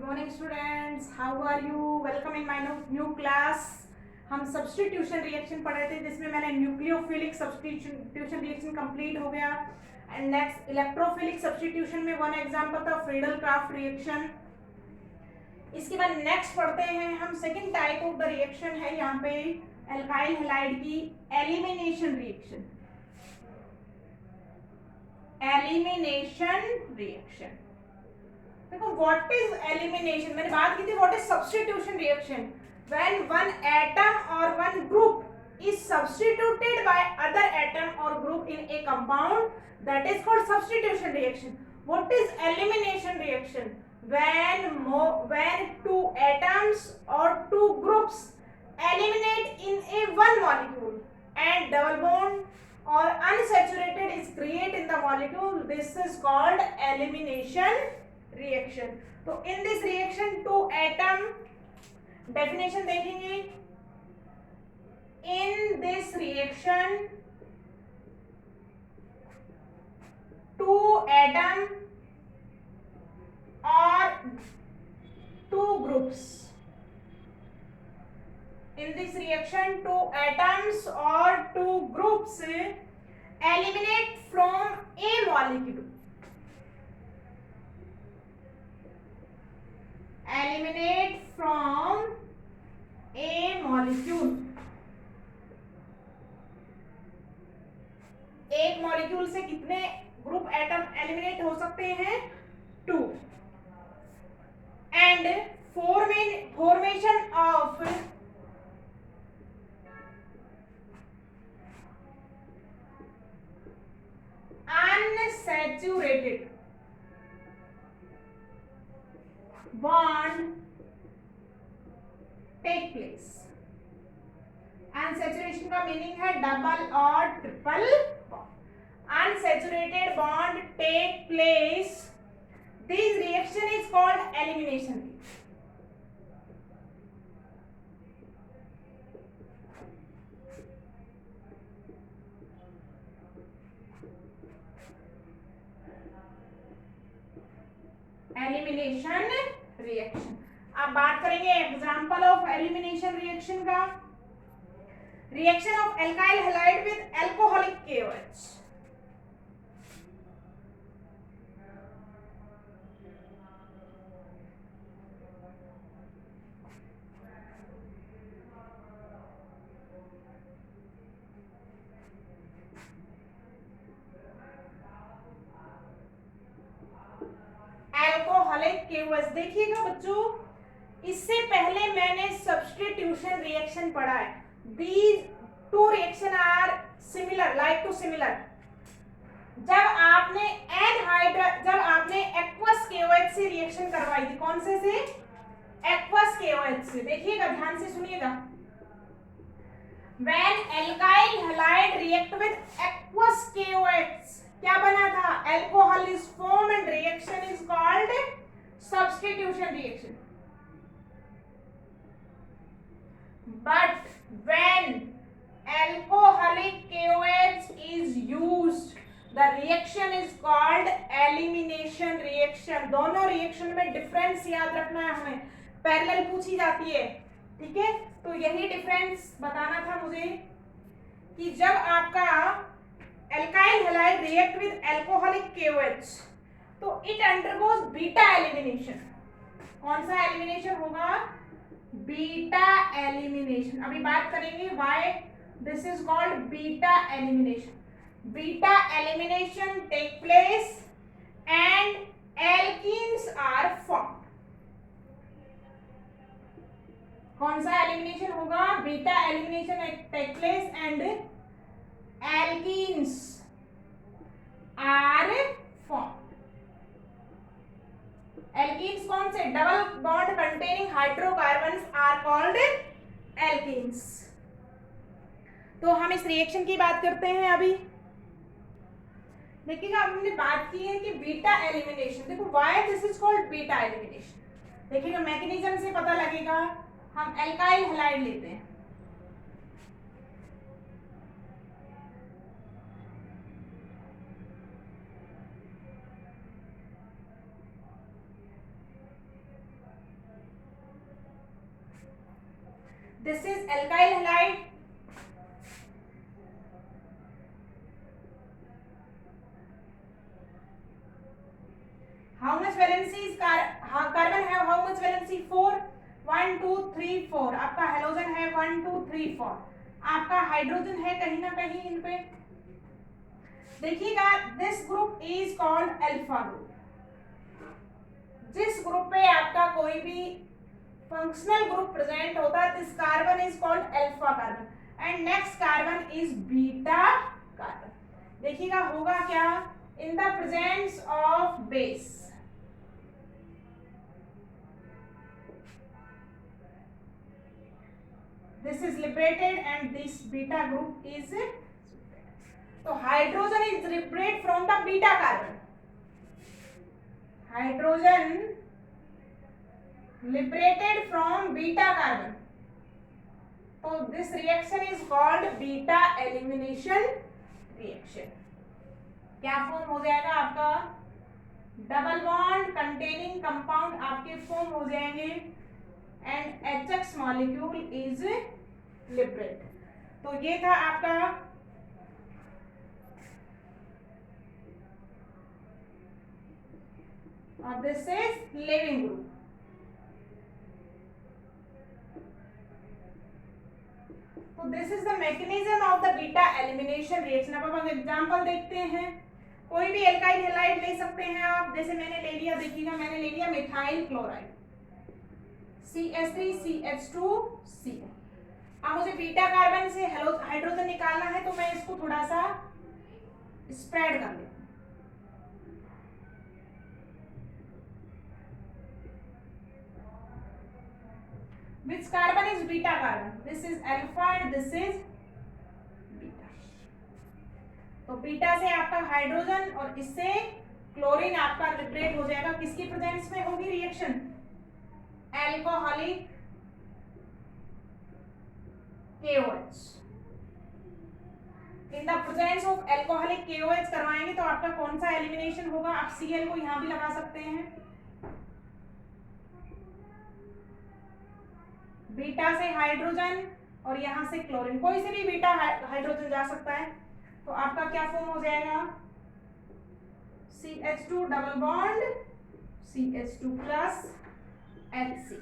morning students, how are you? Welcome in my new class. हम substitution reaction पढ़ रहे थे जिसमें मैंने न्यूक्लियोफिलिक सब्स्टिट्यूशन रिएक्शन कंप्लीट हो गया एंड नेक्स्ट इलेक्ट्रोफिलिक सब्स्टिट्यूशन में वन एग्जांपल था फ्रीडल क्राफ्ट रिएक्शन. इसके बाद नेक्स्ट पढ़ते हैं हम second type of the reaction है यहाँ पे एल्काइल हैलाइड की एलिमिनेशन रिएक्शन. एलिमिनेशन रिएक्शन देखो व्हाट इज एलिमिनेशन. मैंने बात की थी what is substitution reaction. When one atom और one group is substituted by other atom और group in a compound that is called substitution reaction. What is elimination reaction? when two atoms or two groups eliminate in a one molecule and double bond or unsaturated is created in the molecule, this is called elimination reaction. तो in this reaction two atom definition देखेंगे. in this reaction two atom or two groups. In this reaction two atoms or two groups eliminate from a molecule. Eliminate from a molecule. एक molecule से कितने group atom eliminate हो सकते हैं? 2. and formation of unsaturated bond take place. unsaturation का meaning है double और triple bond. unsaturated bond take place. This reaction is called elimination. Elimination reaction. अब बात करेंगे एग्जाम्पल ऑफ एलिमिनेशन रिएक्शन का. Reaction of alkyl halide with alcoholic KOH. देखिएगा बच्चों, इससे पहले मैंने सब्स्टिट्यूशन रिएक्शन पढ़ा है. These two reaction are similar, like two similar. जब आपने एक्वस KOH से रिएक्शन करवाई थी. कौन से? एक्वस KOH से. देखिएगा, ध्यान से सुनिएगा. When alkyl halide react with aqueous KOH क्या बना था? Alcohol is form and reaction is called substitution reaction. But when alcoholic KOH is used, the reaction is called elimination reaction. दोनों रिएक्शन में डिफरेंस याद रखना है हमें. पैरेलल पूछी जाती है, ठीक है. तो यही डिफरेंस बताना था मुझे कि जब आपका alkyl halide react with alcoholic KOH तो इट अंडरगोज बीटा एलिमिनेशन. कौन सा एलिमिनेशन होगा? Beta elimination. अभी बात करेंगे why this is called beta elimination. Beta elimination take place and alkenes are formed. कौन सा एलिमिनेशन होगा? Beta elimination take place and alkenes are formed. Alkenes कौन से? Double bond containing hydrocarbons are called alkenes. तो हम इस reaction की बात करते हैं अभी. देखिएगा, हमने बात की है कि बीटा एलिमिनेशन. देखो why this is called beta elimination. देखिएगा, मैकेनिज्म से पता लगेगा. हम एल्काइल हैलाइड लेते हैं. This is alkyl halide, how much valencies carbon have how much valency 4 1 2 3 4 आपका हेलोजन है 1 2 3 4 आपका हाइड्रोजन है कहीं ना कहीं इन पे देखिएगा this group is called alpha group जिस ग्रुप पे आपका कोई भी फंक्शनल ग्रुप प्रेजेंट होता है this carbon is called alpha carbon and next carbon is beta carbon देखिएगा होगा क्या in the presence of base this is liberated and this beta group is so hydrogen is liberated from the beta carbon hydrogen liberated from beta carbon so this reaction is called beta elimination reaction क्या form हो जाएगा आपका double bond containing compound आपके form हो जाएंगे and HX molecule is liberate तो ये था आपका और दिस इज लिविंग ग्रुप तो this is the mechanism of the beta elimination reaction अब हम एग्जांपल देखते हैं कोई भी एल्काइल हैलाइड ले सकते हैं आप जैसे मैंने ले लिया देखिएगा मैंने ले लिया मिथाइल क्लोराइड CH3CH2C अब मुझे बीटा कार्बन से हाइड्रोजन निकालना है तो मैं इसको थोड़ा सा स्प्रेड कर लेती हूँ which carbon is beta carbon this is alpha and this is beta तो बीटा से आपका हाइड्रोजन और इससे क्लोरीन आपका लिबरेट हो जाएगा किसकी प्रेजेंस में होगी reaction alcoholic KOH in the presence of alcoholic KOH करवाएंगे तो आपका कौन सा एलिमिनेशन होगा आप Cl को यहां भी लगा सकते हैं बीटा से हाइड्रोजन और यहां से क्लोरीन कोई से भी बीटा हाइड्रोजन जा सकता है तो आपका क्या फॉर्म हो जाएगा CH2 double bond CH2 plus HC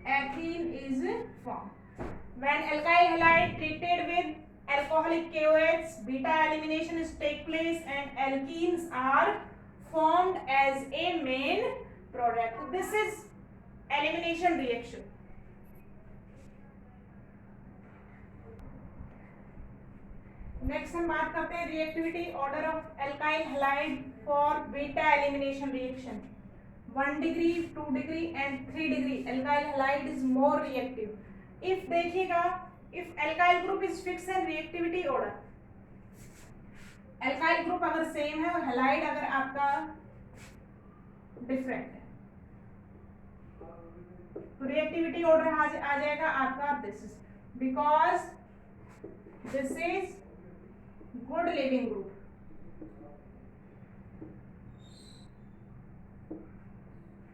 ethene is formed when alkyl halide treated with alcoholic KOH beta elimination is take place and alkenes are formed as a main product this is elimination reaction next हम बात करते हैं reactivity order of alkyl halide for beta elimination reaction 1 degree, 2 degree and 3 degree alkyl halide is more reactive if देखिएगा if alkyl group is fixed and reactivity order alkyl group अगर same है और halide अगर आपका different है तो reactivity order आ जाएगा आपका this is because this is good living group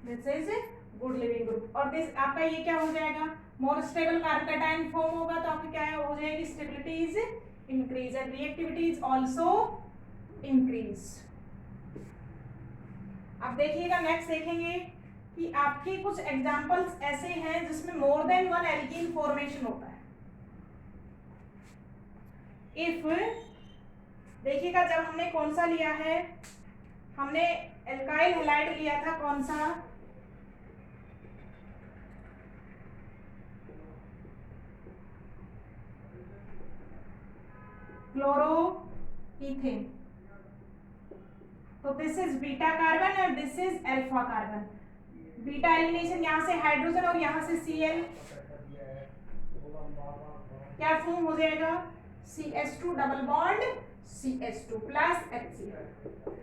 this is good leaving group और दिस आपका ये क्या हो जाएगा मोर स्टेबल कार्बोकेटायन फॉर्म होगा तो आपकी क्या हो जाएगी stability is increase and reactivity is also increase अब देखिएगा नेक्स्ट देखेंगे कि आपके कुछ एग्जांपल्स ऐसे हैं जिसमें more than one alkene formation होता है इफ देखिएगा जब हमने कौन सा लिया है हमने एल्काइल हैलाइड लिया था कौन सा क्लोरोइथेन तो दिस इज बीटा कार्बन और this is alpha carbon beta elimination यहां से हाइड्रोजन और यहां से Cl क्या फॉर्म हो जाएगा CH2 double bond CH2 plus HCl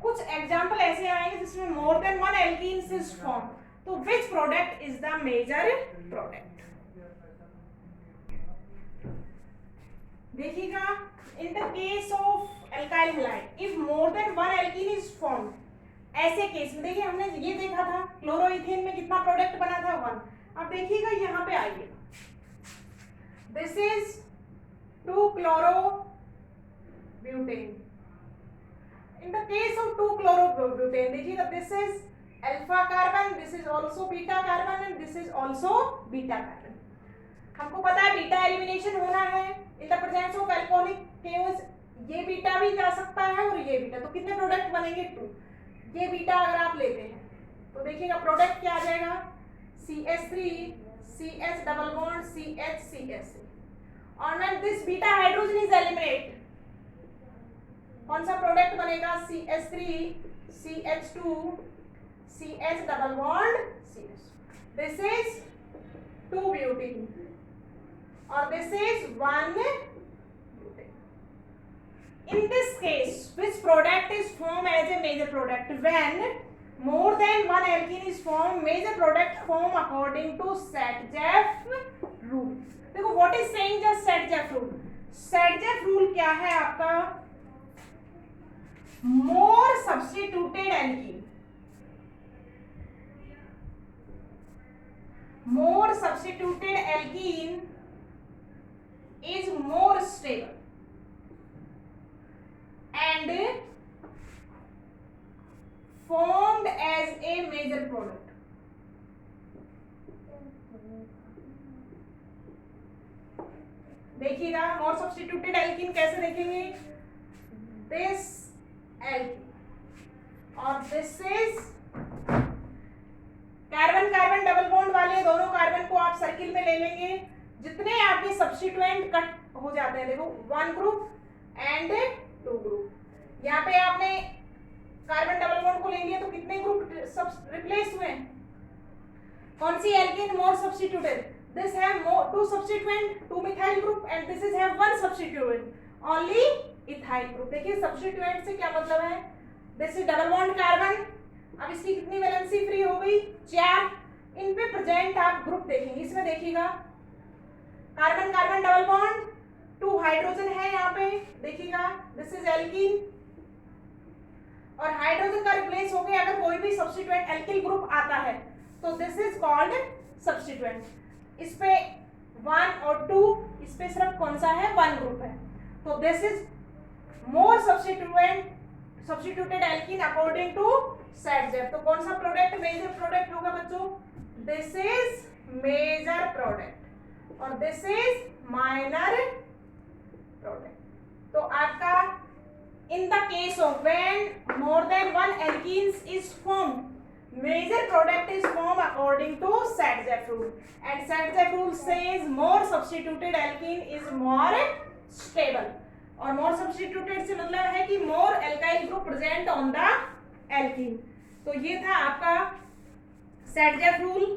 कुछ एग्जांपल ऐसे आएंगे जिसमें more than one alkenes is form तो which product is the major product देखिएगा in the case of alkyl halide if more than one alkene is formed ऐसे case में देखिए हमने ये देखा था क्लोरोइथेन में कितना प्रोडक्ट बना था 1 अब देखिएगा यहाँ पे आइए, this is 2-chloro-butane. In the case of 2-chloro-butane, देखिएगा this is alpha carbon, this is also beta carbon and this is also beta carbon. हमको पता है बीटा एलिमिनेशन होना है in the presence of alcoholic KOH. ये beta भी जा सकता है और ये बीटा, तो कितने प्रोडक्ट बनेंगे? 2. ये बीटा अगर आप लेते हैं तो देखिएगा प्रोडक्ट क्या आ जाएगा, CH3 CH double bond CH CH3. और ma'am this beta hydrogen is eliminate, कौन सा प्रोडक्ट बनेगा? CH3 CH2 CH double bond CH. This is 2-butene or this is 1-butane. In this case, which product is formed as a major product? When more than one alkene is formed, major product form according to Saint-Jef rule. देखो what is saying just Saint-Jef rule? Saint-Jef rule क्या है आपका? More substituted alkene. More substituted alkene is more stable and formed as a major product. देखिएगा more substituted alkene कैसे देखेंगे? This alkene और this is carbon carbon double bond वाले दोनों carbon को आप सर्किल में ले लेंगे. जितने आपके सब्स्टिट्यूएंट कट हो जाते हैं, देखो 1 ग्रुप एंड 2 ग्रुप. यहाँ पे आपने कार्बन डबल बॉन्ड को ले लिया तो कितने ग्रुप रिप्लेस हुए? कौन सी alkene more substituted? This have 2 substituent, 2 methyl group and this is have 1 substituent, only ethyl group. देखिए सब्स्टिट्यूएंट से क्या मतलब है? This is double bond carbon. अब इसकी कितनी वैलेंसी फ्री हो गई? 4. इन पे प्रेजेंट आप ग्रुप देखेंगे, इसमें देखिएगा carbon carbon double bond, 2 hydrogen है यहाँ पे, देखिएगा दिस इज एल्कीन और हाइड्रोजन का रिप्लेस हो गया अगर कोई भी सब्स्टिट्यूएंट एल्किल ग्रुप आता है तो दिस इज कॉल्ड सब्स्टिट्यूएंट. इस पे 1 और 2, इस पे सिर्फ कौन सा है? 1 ग्रुप है. तो this is more substituted alkene according to Saint-Jef. तो कौन सा प्रोडक्ट मेजर प्रोडक्ट होगा बच्चों? दिस इज मेजर प्रोडक्ट और दिस इज माइनर प्रोडक्ट. तो आपका in the case of when more than 1 alkenes is formed, major product is formed according to Saint-Jef rule and Saint-Jef rule says more substituted alkene is more stable. और more substituted से मतलब है कि more alkyl group present on the alkene. तो ये था आपका Saint-Jef rule.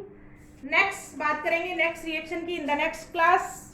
Next बात करेंगे नेक्स्ट रिएक्शन की इन द नेक्स्ट क्लास.